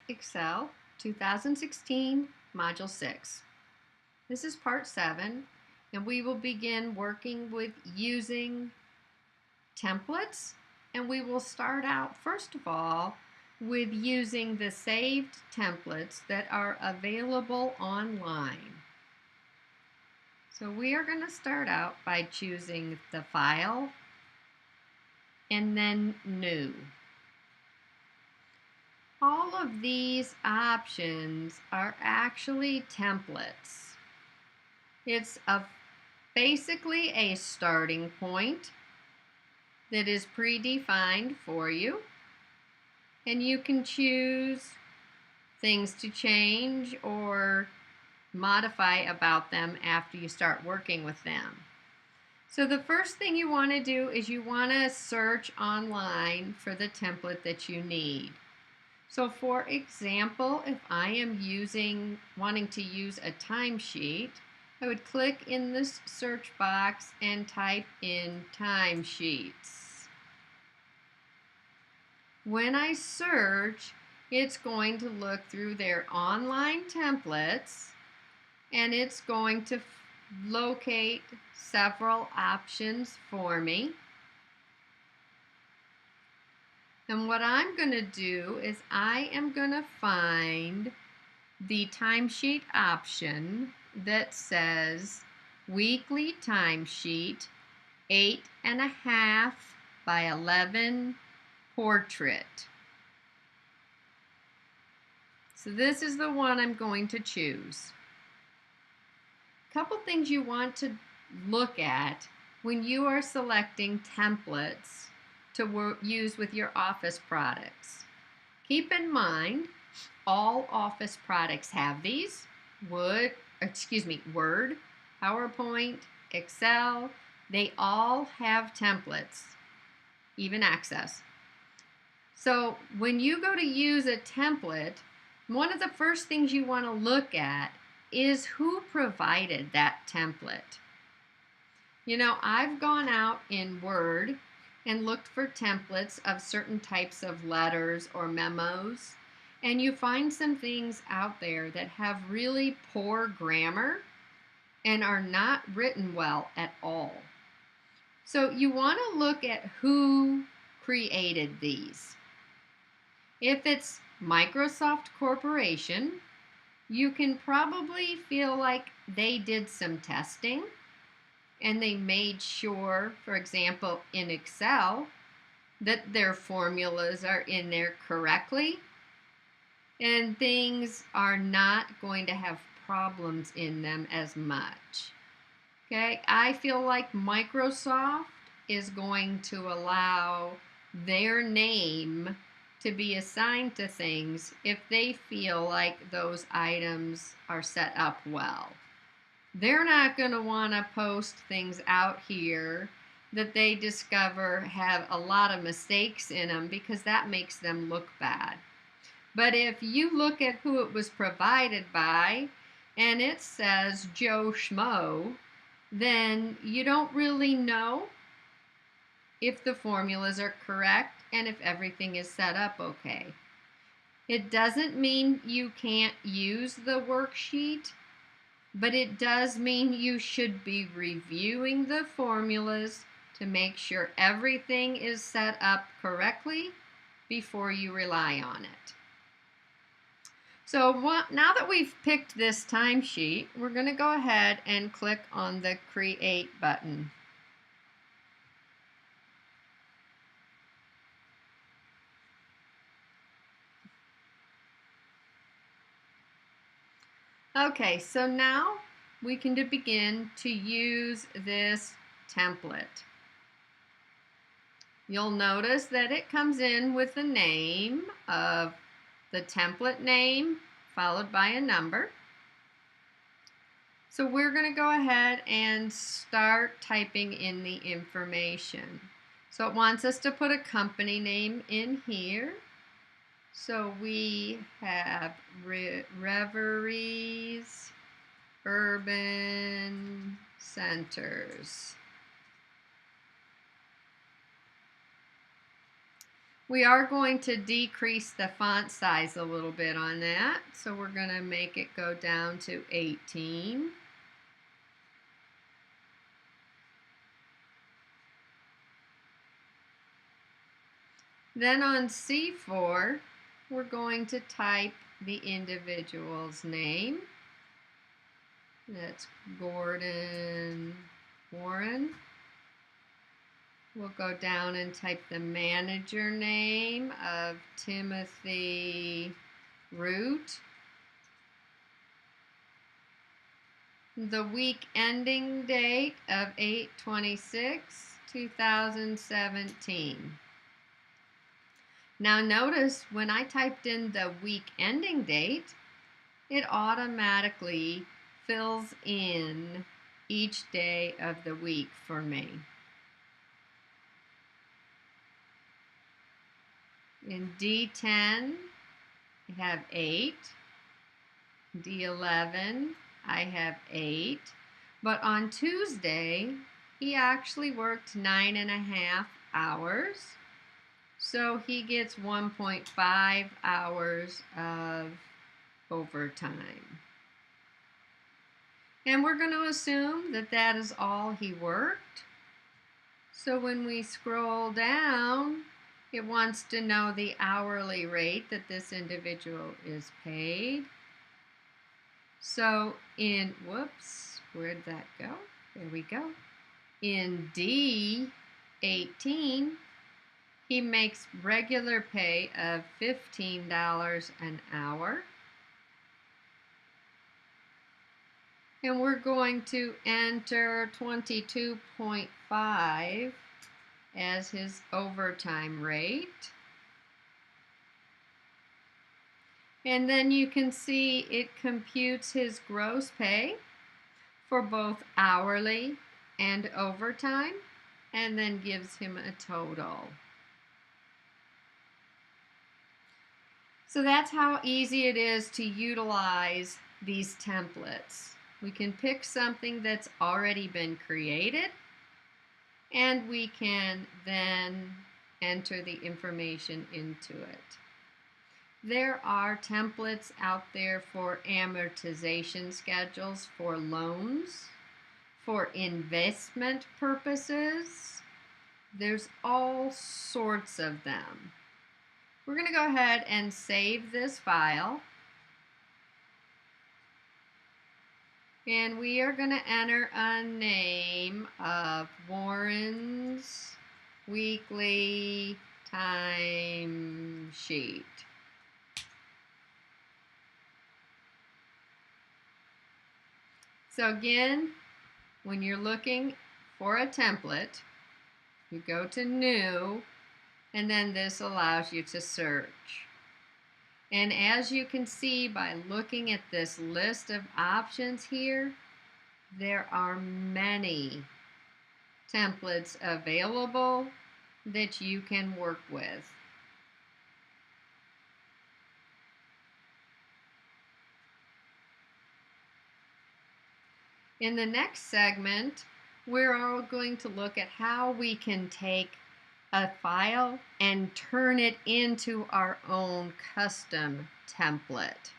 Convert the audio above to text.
Excel 2016 Module 6. This is part 7, and we will begin working with using templates, and we will start out first of all with using the saved templates that are available online. So we are going to start out by choosing the File and then New. All of these options are actually templates. It's basically a starting point that is predefined for you, and you can choose things to change or modify about them after you start working with them. So the first thing you want to do is you want to search online for the template that you need. So for example, if I am wanting to use a timesheet, I would click in this search box and type in timesheets. When I search, it's going to look through their online templates, and it's going to locate several options for me. And what I'm going to do is I am going to find the timesheet option that says weekly timesheet 8.5 by 11 portrait. So this is the one I'm going to choose. A couple things you want to look at when you are selecting templates to use with your office products. Keep in mind, all office products have these. Word, PowerPoint, Excel, they all have templates, even Access. So when you go to use a template, one of the first things you want to look at is who provided that template. You know, I've gone out in Word and looked for templates of certain types of letters or memos, and you find some things out there that have really poor grammar and are not written well at all. So you want to look at who created these. If it's Microsoft Corporation, you can probably feel like they did some testing and they made sure, for example, in Excel, that their formulas are in there correctly and things are not going to have problems in them as much. Okay, I feel like Microsoft is going to allow their name to be assigned to things if they feel like those items are set up well. They're not going to want to post things out here that they discover have a lot of mistakes in them because that makes them look bad. But if you look at who it was provided by and it says Joe Schmo, then you don't really know if the formulas are correct and if everything is set up okay. It doesn't mean you can't use the worksheet, but it does mean you should be reviewing the formulas to make sure everything is set up correctly before you rely on it. So now that we've picked this timesheet, we're going to go ahead and click on the Create button. Okay, so now we can begin to use this template. You'll notice that it comes in with the name of the template name followed by a number. So we're going to go ahead and start typing in the information. So it wants us to put a company name in here. So we have Reveries Urban Centers. We are going to decrease the font size a little bit on that, so we're going to make it go down to 18. Then on C4, we're going to type the individual's name. That's Gordon Warren. We'll go down and type the manager name of Timothy Root. The week ending date of 8/26/2017. Now notice when I typed in the week ending date, it automatically fills in each day of the week for me. In D10, I have 8. D11, I have 8. But on Tuesday, he actually worked 9.5 hours. So he gets 1.5 hours of overtime. And we're going to assume that that is all he worked. So when we scroll down, it wants to know the hourly rate that this individual is paid. So in, whoops, where'd that go? There we go. In D18, he makes regular pay of $15 an hour. And we're going to enter 22.5 as his overtime rate. And then you can see it computes his gross pay for both hourly and overtime, and then gives him a total. So that's how easy it is to utilize these templates. We can pick something that's already been created, and we can then enter the information into it. There are templates out there for amortization schedules for loans, for investment purposes. There's all sorts of them. We're going to go ahead and save this file. And we are going to enter a name of Warren's Weekly Time Sheet. So again, when you're looking for a template, you go to New, and then this allows you to search. And as you can see by looking at this list of options here, there are many templates available that you can work with. In the next segment, we're all going to look at how we can take a file and turn it into our own custom template.